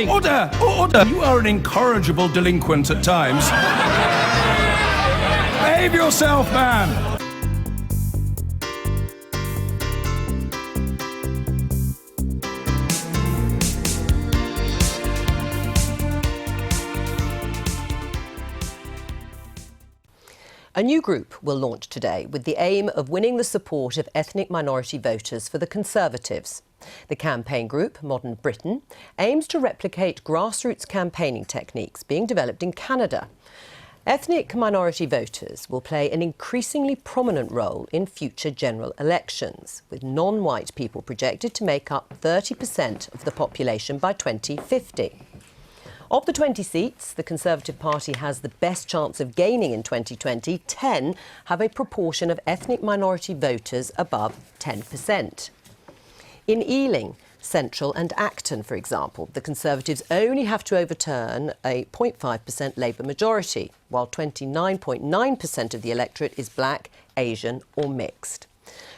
Order! Order! You are an incorrigible delinquent at times. Behave yourself, man! A new group will launch today with the aim of winning the support of ethnic minority voters for the Conservatives. The campaign group, Modern Britain, aims to replicate grassroots campaigning techniques being developed in Canada. Ethnic minority voters will play an increasingly prominent role in future general elections, with non-white people projected to make up 30% of the population by 2050. Of the 20 seats the Conservative Party has the best chance of gaining in 2020, 10 have a proportion of ethnic minority voters above 10%. In Ealing, Central and Acton, for example, the Conservatives only have to overturn a 0.5% Labour majority, while 29.9% of the electorate is black, Asian or mixed.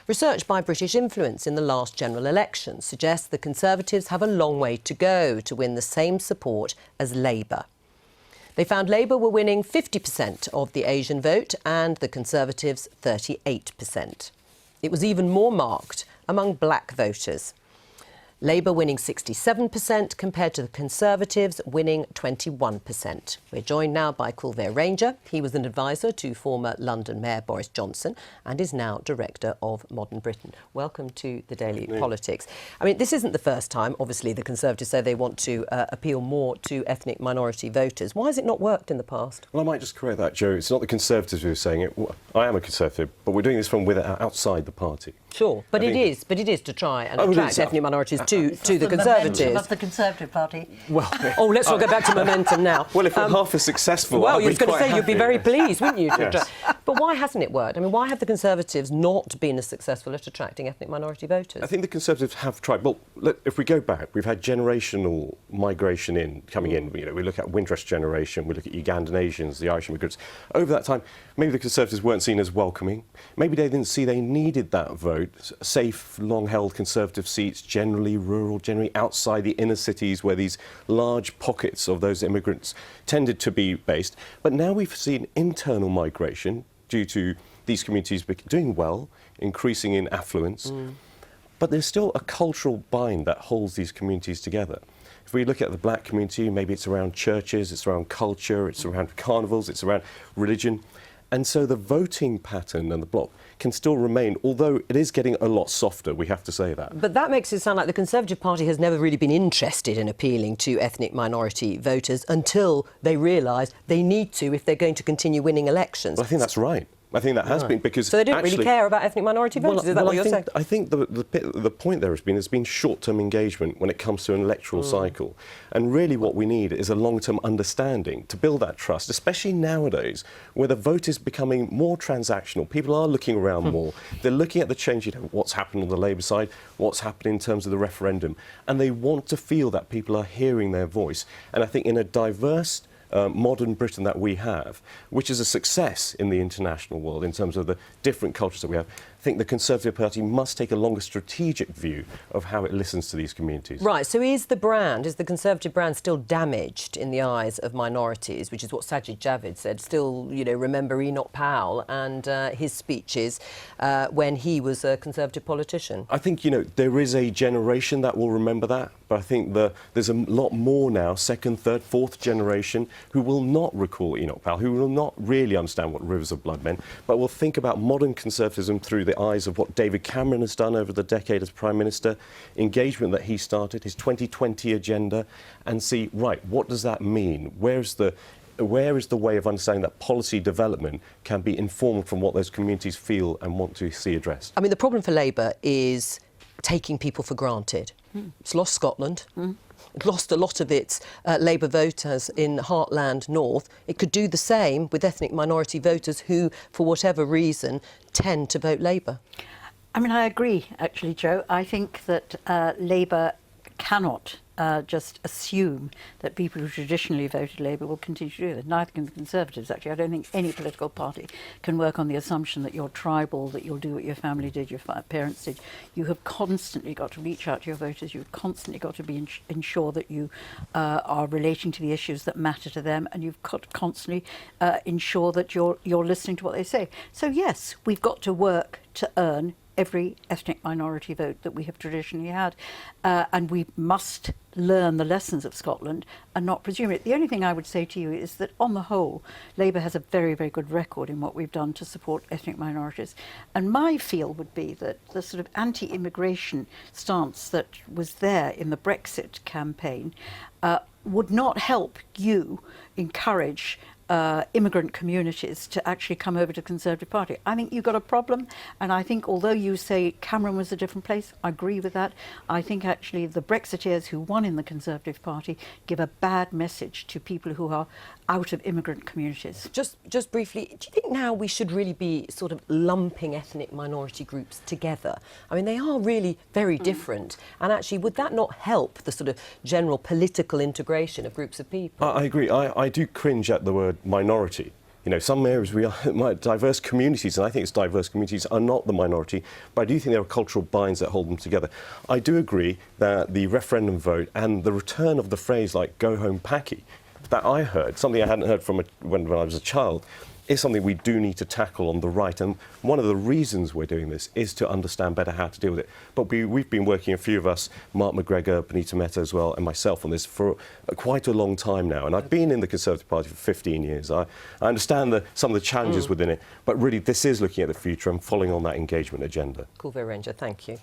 Research by British Influence in the last general election suggests the Conservatives have a long way to go to win the same support as Labour. They found Labour were winning 50% of the Asian vote and the Conservatives 38%. It was even more marked among black voters. Labour winning 67% compared to the Conservatives winning 21%. We're joined now by Culver Ranger. He was an advisor to former London Mayor Boris Johnson and is now director of Modern Britain. Welcome to the Daily Politics. I mean, this isn't the first time, obviously, the Conservatives say they want to appeal more to ethnic minority voters. Why has it not worked in the past? Well, I might just correct that, Joe. It's not the Conservatives who are saying it. I am a Conservative, but we're doing this from outside the party. Sure, but it is to try and attract ethnic minorities to the Conservatives. Of the Conservative Party. Well, let's not go back to momentum now. Well, if we're half as successful, well, I'll you was going to say you'd be very pleased, wouldn't you? Yes. But why hasn't it worked? I mean, why have the Conservatives not been as successful at attracting ethnic minority voters? I think the Conservatives have tried. Well, if we go back, we've had generational migration coming in. You know, we look at Windrush generation, we look at Ugandan Asians, the Irish immigrants. Over that time, maybe the Conservatives weren't seen as welcoming. Maybe they didn't see they needed that vote. Safe, long-held Conservative seats, generally rural, generally outside the inner cities where these large pockets of those immigrants tended to be based. But now we've seen internal migration due to these communities doing well, increasing in affluence. But there's still a cultural bind that holds these communities together. If we look at the black community, maybe it's around churches, it's around culture, it's around carnivals, it's around religion. And so the voting pattern and the bloc can still remain, although it is getting a lot softer, we have to say that. But that makes it sound like the Conservative Party has never really been interested in appealing to ethnic minority voters until they realise they need to if they're going to continue winning elections. Well, I think that's right. I think that has been because so they don't really care about ethnic minority voters. Is that what you're saying? I think the point there has been short-term engagement when it comes to an electoral cycle, and really what we need is a long-term understanding to build that trust, especially nowadays where the vote is becoming more transactional. People are looking around more. They're looking at the change, what's happened on the Labour side, what's happening in terms of the referendum, and they want to feel that people are hearing their voice. And I think in a diverse modern Britain that we have, which is a success in the international world in terms of the different cultures that we have, I think the Conservative Party must take a longer strategic view of how it listens to these communities. Right, so is the Conservative brand still damaged in the eyes of minorities, which is what Sajid Javid said, still, remember Enoch Powell and his speeches when he was a Conservative politician? I think, there is a generation that will remember that, but I think there's a lot more now, second, third, fourth generation, who will not recall Enoch Powell, who will not really understand what Rivers of Blood meant, but will think about modern conservatism through the eyes of what David Cameron has done over the decade as Prime Minister, engagement that he started, his 2020 agenda, and see, right, what does that mean? Where is the way of understanding that policy development can be informed from what those communities feel and want to see addressed? I mean, the problem for Labour is taking people for granted. It's lost Scotland. It lost a lot of its Labour voters in Heartland North. It could do the same with ethnic minority voters who, for whatever reason, tend to vote Labour. I mean, I agree, actually, Joe. I think that Labour cannot just assume that people who traditionally voted Labour will continue to do that. Neither can the Conservatives, actually. I don't think any political party can work on the assumption that you're tribal, that you'll do what your family did, your parents did. You have constantly got to reach out to your voters. You've constantly got to be ensure that you are relating to the issues that matter to them, and you've got to constantly ensure that you're listening to what they say. So yes, we've got to work to earn every ethnic minority vote that we have traditionally had. And we must learn the lessons of Scotland and not presume it. The only thing I would say to you is that, on the whole, Labour has a very, very good record in what we've done to support ethnic minorities. And my feel would be that the sort of anti-immigration stance that was there in the Brexit campaign would not help you encourage immigrant communities to actually come over to the Conservative Party. I think you've got a problem, and I think although you say Cameron was a different place, I agree with that. I think actually the Brexiteers who won in the Conservative Party give a bad message to people who are out of immigrant communities. Just briefly, do you think now we should really be sort of lumping ethnic minority groups together? I mean, they are really very different, and actually would that not help the sort of general political integration of groups of people? I agree. I do cringe at the word minority. You know, some areas we are diverse communities, and I think it's diverse communities are not the minority, but I do think there are cultural binds that hold them together. I do agree that the referendum vote and the return of the phrase like "go home Paki" that I heard, something I hadn't heard from when I was a child, is something we do need to tackle on the right. And one of the reasons we're doing this is to understand better how to deal with it. But we've been working, a few of us, Mark McGregor, Benita Mehta as well, and myself on this for quite a long time now. And I've been in the Conservative Party for 15 years. I understand some of the challenges within it, but really this is looking at the future and following on that engagement agenda. Cool, Ranger, thank you.